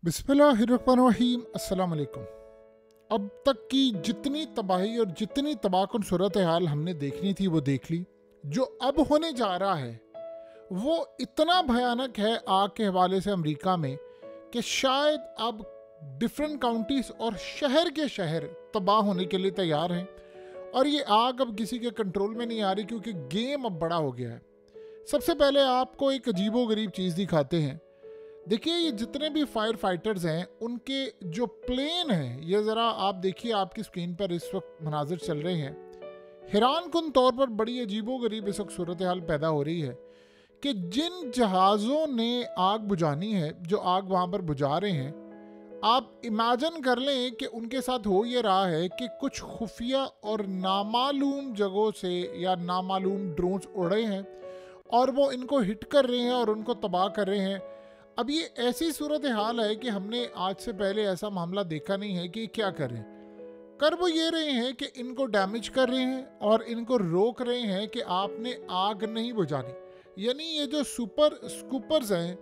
बिस्मिल्लाहिर्रहमानिर्रहीम। अस्सलाम वालेकुम। अब तक की जितनी तबाही और जितनी तबाहकुन सूरत हाल हमने देखनी थी वो देख ली। जो अब होने जा रहा है वो इतना भयानक है आग के हवाले से अमेरिका में कि शायद अब डिफरेंट काउंटीज और शहर के शहर तबाह होने के लिए तैयार हैं। और ये आग अब किसी के कंट्रोल में नहीं आ रही क्योंकि गेम अब बड़ा हो गया है। सबसे पहले आपको एक अजीबो गरीब चीज़ दिखाते हैं। देखिए, ये जितने भी फायर फाइटर्स हैं उनके जो प्लेन हैं, ये ज़रा आप देखिए, आपकी स्क्रीन पर इस वक्त मनाजिर चल रहे हैं। हैरान कुन तौर पर बड़ी अजीबो गरीब इस वक्त सूरत हाल पैदा हो रही है कि जिन जहाज़ों ने आग बुझानी है, जो आग वहाँ पर बुझा रहे हैं, आप इमेजिन कर लें कि उनके साथ हो ये रहा है कि कुछ खुफिया और नामालूम जगहों से या नामालूम ड्रोन्स उड़ रहे हैं और वो इनको हिट कर रहे हैं और उनको तबाह कर रहे हैं। अब ये ऐसी सूरत हाल है कि हमने आज से पहले ऐसा मामला देखा नहीं है कि क्या कर रहे हैं। कर वो ये रहे हैं कि इनको डैमेज कर रहे हैं और इनको रोक रहे हैं कि आपने आग नहीं बुझानी। यानी ये जो सुपर स्कूपर्स हैं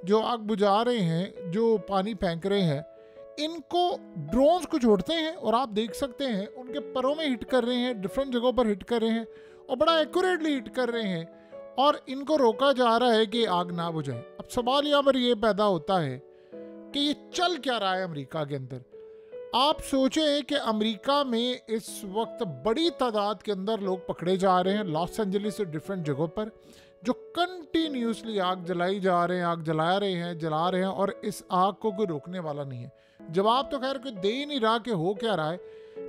जो आग बुझा रहे हैं, जो पानी फेंक रहे हैं, इनको ड्रोन्स को छोड़ते हैं और आप देख सकते हैं उनके परों में हिट कर रहे हैं, डिफरेंट जगहों पर हिट कर रहे हैं और बड़ा एक्यूरेटली हिट कर रहे हैं और इनको रोका जा रहा है कि आग ना बुझाए। अब सवाल यहाँ पर ये पैदा होता है कि ये चल क्या रहा है अमेरिका के अंदर। आप सोचें कि अमेरिका में इस वक्त बड़ी तादाद के अंदर लोग पकड़े जा रहे हैं लॉस एंजलिस और डिफरेंट जगहों पर, जो कंटिन्यूसली आग जलाई जा रहे हैं, आग जला रहे हैं और इस आग को कोई रोकने वाला नहीं है। जवाब तो खैर कोई दे ही नहीं रहा कि हो क्या रहा है,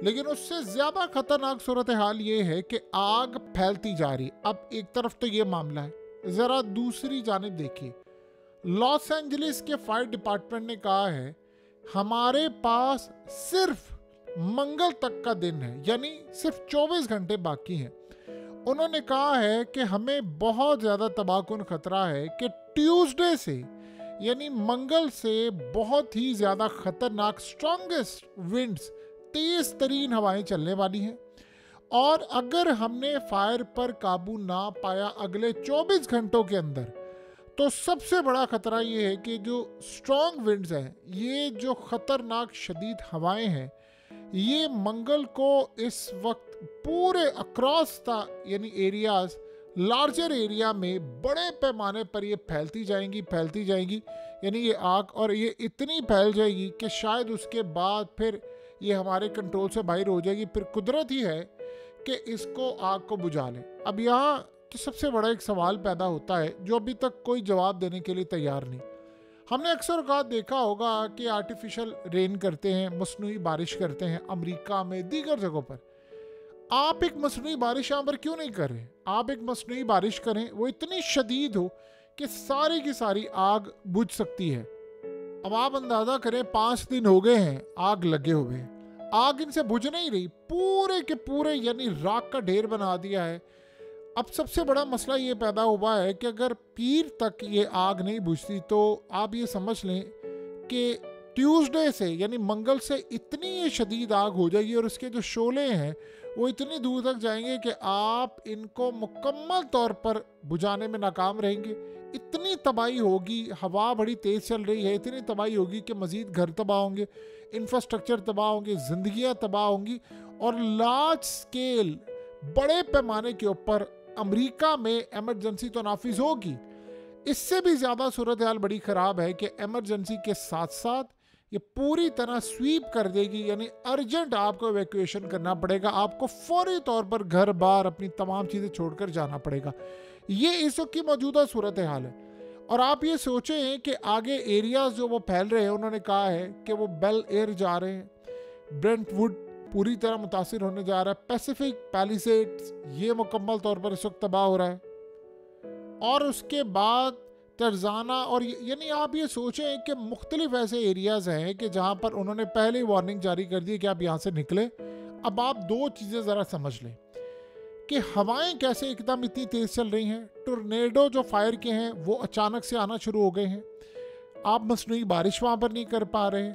लेकिन उससे ज़्यादा खतरनाक सूरत हाल ये है कि आग फैलती जा रही है। अब एक तरफ तो ये मामला है, ज़रा दूसरी जानिब देखिए। लॉस एंजलिस के फायर डिपार्टमेंट ने कहा है हमारे पास सिर्फ मंगल तक का दिन है, यानी सिर्फ 24 घंटे बाकी हैं। उन्होंने कहा है कि हमें बहुत ज़्यादा तबाहकुन खतरा है कि ट्यूसडे से यानी मंगल से बहुत ही ज़्यादा खतरनाक स्ट्रॉन्गेस्ट विंड्स, तेज़ तरीन हवाएं चलने वाली हैं और अगर हमने फायर पर काबू ना पाया अगले 24 घंटों के अंदर, तो सबसे बड़ा खतरा ये है कि जो स्ट्रॉन्ग विंड्स हैं, ये जो खतरनाक शदीद हवाएं हैं, ये मंगल को इस वक्त पूरे अक्रॉस द यानी एरियाज, लार्जर एरिया में बड़े पैमाने पर ये फैलती जाएंगी। यानी ये आग और ये इतनी फैल जाएगी कि शायद उसके बाद फिर ये हमारे कंट्रोल से बाहर हो जाएगी। फिर कुदरत ही है कि इसको आग को बुझा ले। अब यहाँ तो सबसे बड़ा एक सवाल पैदा होता है जो अभी तक कोई जवाब देने के लिए तैयार नहीं। हमने अक्सर औक़ात देखा होगा कि आर्टिफिशियल रेन करते हैं, मसनूई बारिश करते हैं अमेरिका में, दीगर जगहों पर। आप एक मसनूई बारिश यहाँ पर क्यों नहीं कर रहे? आप एक मसनूई बारिश करें, वो इतनी शदीद हो कि सारी की सारी आग बुझ सकती है। अब आप अंदाज़ा करें, 5 दिन हो गए हैं आग लगे हुए, आग इनसे बुझ नहीं रही, पूरे के पूरे यानी राख का ढेर बना दिया है। अब सबसे बड़ा मसला ये पैदा हुआ है कि अगर पीर तक ये आग नहीं बुझती तो आप ये समझ लें कि ट्यूसडे से यानी मंगल से इतनी ये शदीद आग हो जाएगी और उसके जो शोले हैं वो इतनी दूर तक जाएंगे कि आप इनको मुकम्मल तौर पर बुझाने में नाकाम रहेंगे। इतनी तबाही होगी, हवा बड़ी तेज़ चल रही है, इतनी तबाही होगी कि मज़ीद घर तबाह होंगे, इंफ्रास्ट्रक्चर तबाह होंगे, ज़िंदगियाँ तबाह होंगी और लार्ज स्केल बड़े पैमाने के ऊपर अमेरिका में एमरजेंसी तो नाफिज होगी। इससे भी ज़्यादा सूरत हाल बड़ी ख़राब है कि एमरजेंसी के साथ साथ ये पूरी तरह स्वीप कर देगी, यानी अर्जेंट आपको इवैक्यूएशन करना पड़ेगा, आपको फौरी तौर पर घर बार अपनी तमाम चीज़ें छोड़कर जाना पड़ेगा। ये इस वक्त की मौजूदा सूरत हाल है। और आप ये सोचें कि आगे एरियाज जो वो फैल रहे हैं, उन्होंने कहा है कि वो बेल एयर जा रहे हैं, ब्रेंटवुड पूरी तरह मुतासिर होने जा रहा है, पैसिफिक पैलिसेड्स ये मुकम्मल तौर पर इस वक्त तबाह हो रहा है और उसके बाद तर्जाना और यानी आप ये सोचें कि मुख्तलिफ ऐसे एरियाज़ हैं कि जहाँ पर उन्होंने पहले ही वार्निंग जारी कर दी कि आप यहाँ से निकलें। अब आप दो चीज़ें ज़रा समझ लें कि हवाएं कैसे एकदम इतनी तेज़ चल रही हैं। टोर्नेडो जो फायर के हैं वो अचानक से आना शुरू हो गए हैं। आप मसनूई बारिश वहाँ पर नहीं कर पा रहे,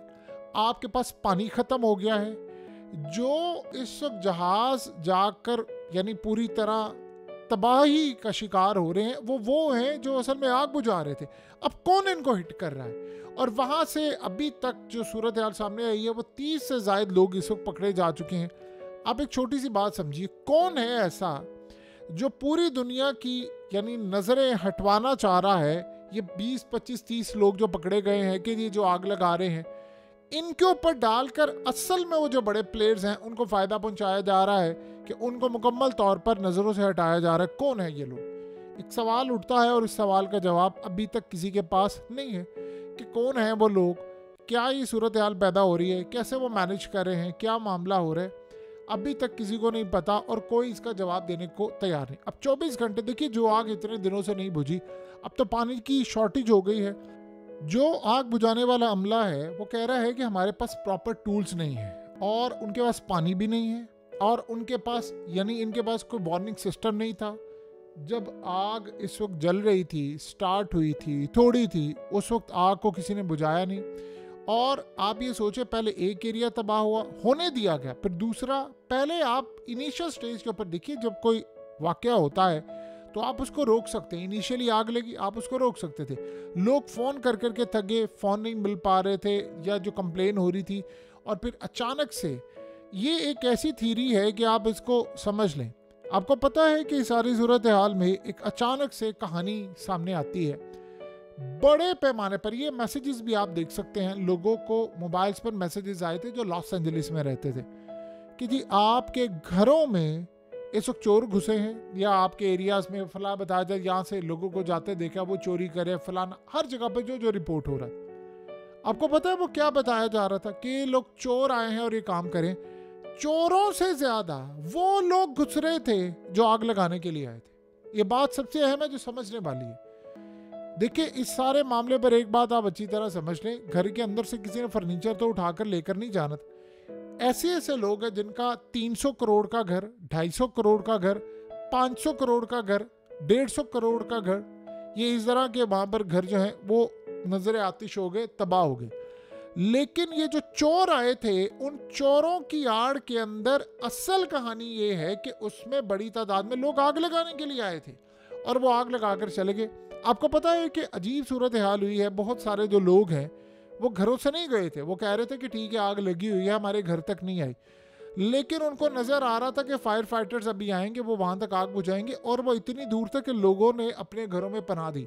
आपके पास पानी ख़त्म हो गया है। जो इस वक्त जहाज़ जाकर यानी पूरी तरह तबाही का शिकार हो रहे हैं वो हैं जो असल में आग बुझा रहे थे। अब कौन इनको हिट कर रहा है? और वहाँ से अभी तक जो सूरत हाल सामने आई है वो 30 से ज़ायद लोग इस वक्त पकड़े जा चुके हैं। आप एक छोटी सी बात समझिए, कौन है ऐसा जो पूरी दुनिया की यानी नज़रें हटवाना चाह रहा है? ये 20, 25, 30 लोग जो पकड़े गए हैं कि ये जो आग लगा रहे हैं, इनके ऊपर डालकर असल में वो जो बड़े प्लेयर्स हैं उनको फ़ायदा पहुंचाया जा रहा है कि उनको मुकम्मल तौर पर नज़रों से हटाया जा रहा है। कौन है ये लोग? एक सवाल उठता है और इस सवाल का जवाब अभी तक किसी के पास नहीं है कि कौन है वो लोग, क्या ये सूरत हाल पैदा हो रही है, कैसे वो मैनेज कर रहे हैं, क्या मामला हो रहा है, अभी तक किसी को नहीं पता और कोई इसका जवाब देने को तैयार नहीं। अब 24 घंटे देखिए, जो आग इतने दिनों से नहीं बुझी, अब तो पानी की शॉर्टेज हो गई है। जो आग बुझाने वाला अमला है वो कह रहा है कि हमारे पास प्रॉपर टूल्स नहीं है और उनके पास पानी भी नहीं है और उनके पास यानी इनके पास कोई वार्निंग सिस्टम नहीं था। जब आग इस वक्त जल रही थी, स्टार्ट हुई थी, थोड़ी थी, उस वक्त आग को किसी ने बुझाया नहीं। और आप ये सोचे, पहले एक एरिया तबाह हुआ, होने दिया गया, फिर दूसरा। पहले आप इनिशियल स्टेज के ऊपर देखिए, जब कोई वाकया होता है तो आप उसको रोक सकते हैं। इनिशियली आग लगी, आप उसको रोक सकते थे। लोग फ़ोन कर करके थक गए, फ़ोन नहीं मिल पा रहे थे या जो कंप्लेन हो रही थी, और फिर अचानक से ये एक ऐसी थ्योरी है कि आप इसको समझ लें। आपको पता है कि सारी सूरत हाल में एक अचानक से कहानी सामने आती है बड़े पैमाने पर। ये मैसेजेस भी आप देख सकते हैं, लोगों को मोबाइल्स पर मैसेजेस आए थे जो लॉस एंजलिस में रहते थे कि जी आपके घरों में इस वक्त चोर घुसे हैं, या आपके एरियाज में फला बताया जाए, यहाँ से लोगों को जाते देखा वो चोरी करे, फलाना, हर जगह पे जो जो रिपोर्ट हो रहा है। आपको पता है वो क्या बताया जा रहा था? कि लोग चोर आए हैं और ये काम करें। चोरों से ज्यादा वो लोग घुस रहे थे जो आग लगाने के लिए आए थे। ये बात सबसे अहम है जो समझने वाली है। देखिए, इस सारे मामले पर एक बात आप अच्छी तरह समझ लें, घर के अंदर से किसी ने फर्नीचर तो उठाकर लेकर नहीं जाना था। ऐसे ऐसे लोग हैं जिनका 300 करोड़ का घर, 250 करोड़ का घर, 500 करोड़ का घर, 150 करोड़ का घर, ये इस तरह के वहां पर घर जो है वो नजर आतिश हो गए, तबाह हो गए। लेकिन ये जो चोर आए थे, उन चोरों की आड़ के अंदर असल कहानी ये है कि उसमें बड़ी तादाद में लोग आग लगाने के लिए आए थे और वो आग लगाकर चले गए। आपको पता है कि अजीब सूरत हाल हुई है। बहुत सारे जो लोग हैं वो घरों से नहीं गए थे, वो कह रहे थे कि ठीक है आग लगी हुई है, हमारे घर तक नहीं आई, लेकिन उनको नज़र आ रहा था कि फायर फाइटर्स अभी आएंगे, वो वहाँ तक आग बुझाएंगे, और वो इतनी दूर तक कि लोगों ने अपने घरों में पनाह दी।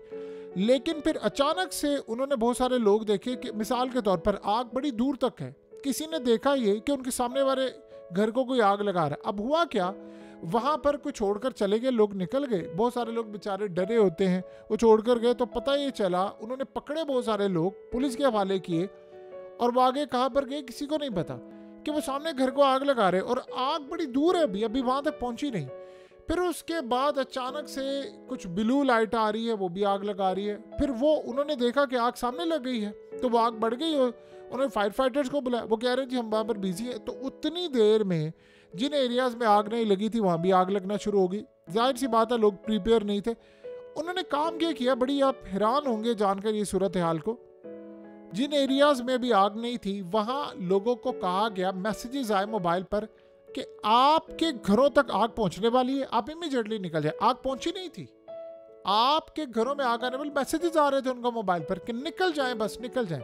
लेकिन फिर अचानक से उन्होंने बहुत सारे लोग देखे कि मिसाल के तौर पर आग बड़ी दूर तक है, किसी ने देखा ये कि उनके सामने वाले घर को कोई आग लगा रहा है। अब हुआ क्या, वहाँ पर कोई छोड़कर चले गए, लोग निकल गए। बहुत सारे लोग बेचारे डरे होते हैं, वो छोड़कर गए तो पता ये चला, उन्होंने पकड़े बहुत सारे लोग, पुलिस के हवाले किए, और वो आगे कहाँ पर गए किसी को नहीं पता कि वो सामने घर को आग लगा रहे, और आग बड़ी दूर है, अभी वहाँ तक पहुँची नहीं। फिर उसके बाद अचानक से कुछ ब्लू लाइट आ रही है, वो भी आग लगा रही है। फिर वो उन्होंने देखा कि आग सामने लग गई है, तो वो आग बढ़ गई, और उन्होंने फायर फाइटर्स को बुलाया। वो कह रहे जी हम वहाँ पर बिजी है। तो उतनी देर में जिन एरियाज में आग नहीं लगी थी वहाँ भी आग लगना शुरू हो गई। जाहिर सी बात है, लोग प्रिपेयर नहीं थे। उन्होंने काम क्या किया, बड़ी आप हैरान होंगे जानकर ये सूरत हाल को। जिन एरियाज में भी आग नहीं थी वहाँ लोगों को कहा गया, मैसेजेस आए मोबाइल पर कि आपके घरों तक आग पहुंचने वाली है, आप इमीडिएटली निकल जाए। आग पहुंची नहीं थी, आपके घरों में आग आने वाले मैसेजेस आ रहे थे उनका मोबाइल पर कि निकल जाएं, बस निकल जाएं।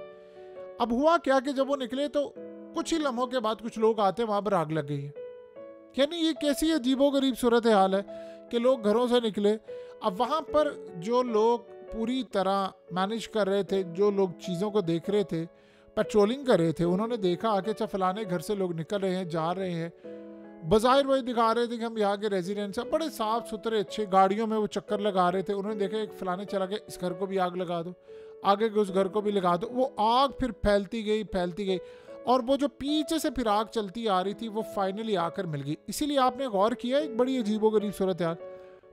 अब हुआ क्या कि जब वो निकले तो कुछ ही लम्हों के बाद कुछ लोग आते, वहां पर आग लग गई है। यानी ये कैसी अजीबोगरीब सूरत हाल है कि लोग घरों से निकले। अब वहां पर जो लोग पूरी तरह मैनेज कर रहे थे, जो लोग चीज़ों को देख रहे थे, पेट्रोलिंग कर रहे थे, उन्होंने देखा कि अच्छा फलाने घर से लोग निकल रहे हैं, जा रहे हैं। बज़ाहिर वही दिखा रहे थे कि हम यहाँ के रेजिडेंट्स हैं, बड़े साफ सुथरे अच्छे, गाड़ियों में वो चक्कर लगा रहे थे। उन्होंने देखा एक फलाने चला गया, इस घर को भी आग लगा दो, आगे के उस घर को भी लगा दो। वो आग फिर फैलती गई, और वो जो पीछे से फिर आग चलती आ रही थी वो फाइनली आकर मिल गई। इसीलिए आपने गौर किया, एक बड़ी अजीबोगरीब सूरत हाल,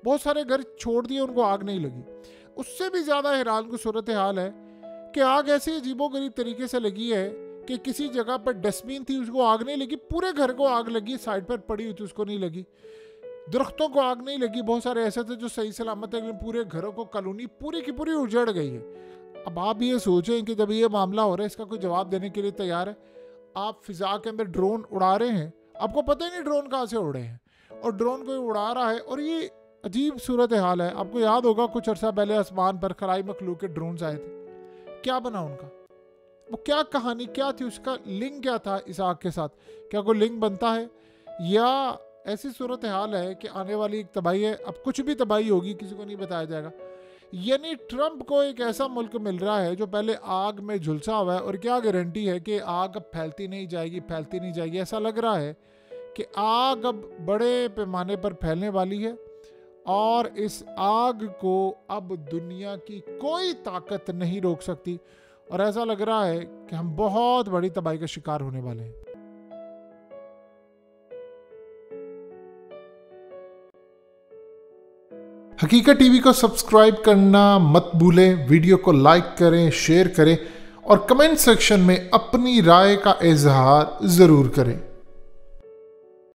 बहुत सारे घर छोड़ दिए, उनको आग नहीं लगी। उससे भी ज़्यादा हैरान की सूरत हाल है कि आग ऐसे अजीबोगरीब तरीके से लगी है कि किसी जगह पर डस्टबिन थी, उसको आग नहीं लगी, पूरे घर को आग लगी। साइड पर पड़ी हुई थी, उसको नहीं लगी। दरख्तों को आग नहीं लगी, बहुत सारे ऐसे थे जो सही सलामत है, लेकिन पूरे घरों को, कॉलोनी पूरी की पूरी उजड़ गई है। अब आप ये सोचें कि जब ये मामला हो रहा है, इसका कोई जवाब देने के लिए तैयार है? आप फिजा के अंदर ड्रोन उड़ा रहे हैं, आपको पता ही नहीं ड्रोन कहाँ से उड़े हैं, और ड्रोन कोई उड़ा रहा है। और ये अजीब सूरत हाल है। आपको याद होगा कुछ अर्सा पहले आसमान पर खलाई मखलूक के ड्रोन्स आए थे, क्या बना उनका? वो क्या कहानी क्या थी, उसका लिंक क्या था इस आग के साथ? क्या कोई लिंक बनता है, या ऐसी सूरत हाल है कि आने वाली एक तबाही है, अब कुछ भी तबाही होगी किसी को नहीं बताया जाएगा। यानी ट्रंप को एक ऐसा मुल्क मिल रहा है जो पहले आग में झुलसा हुआ है, और क्या गारंटी है कि आग अब फैलती नहीं जाएगी। ऐसा लग रहा है कि आग अब बड़े पैमाने पर फैलने वाली है, और इस आग को अब दुनिया की कोई ताकत नहीं रोक सकती, और ऐसा लग रहा है कि हम बहुत बड़ी तबाही का शिकार होने वाले हैं। हकीकत टीवी को सब्सक्राइब करना मत भूलें, वीडियो को लाइक करें, शेयर करें और कमेंट सेक्शन में अपनी राय का इजहार ज़रूर करें।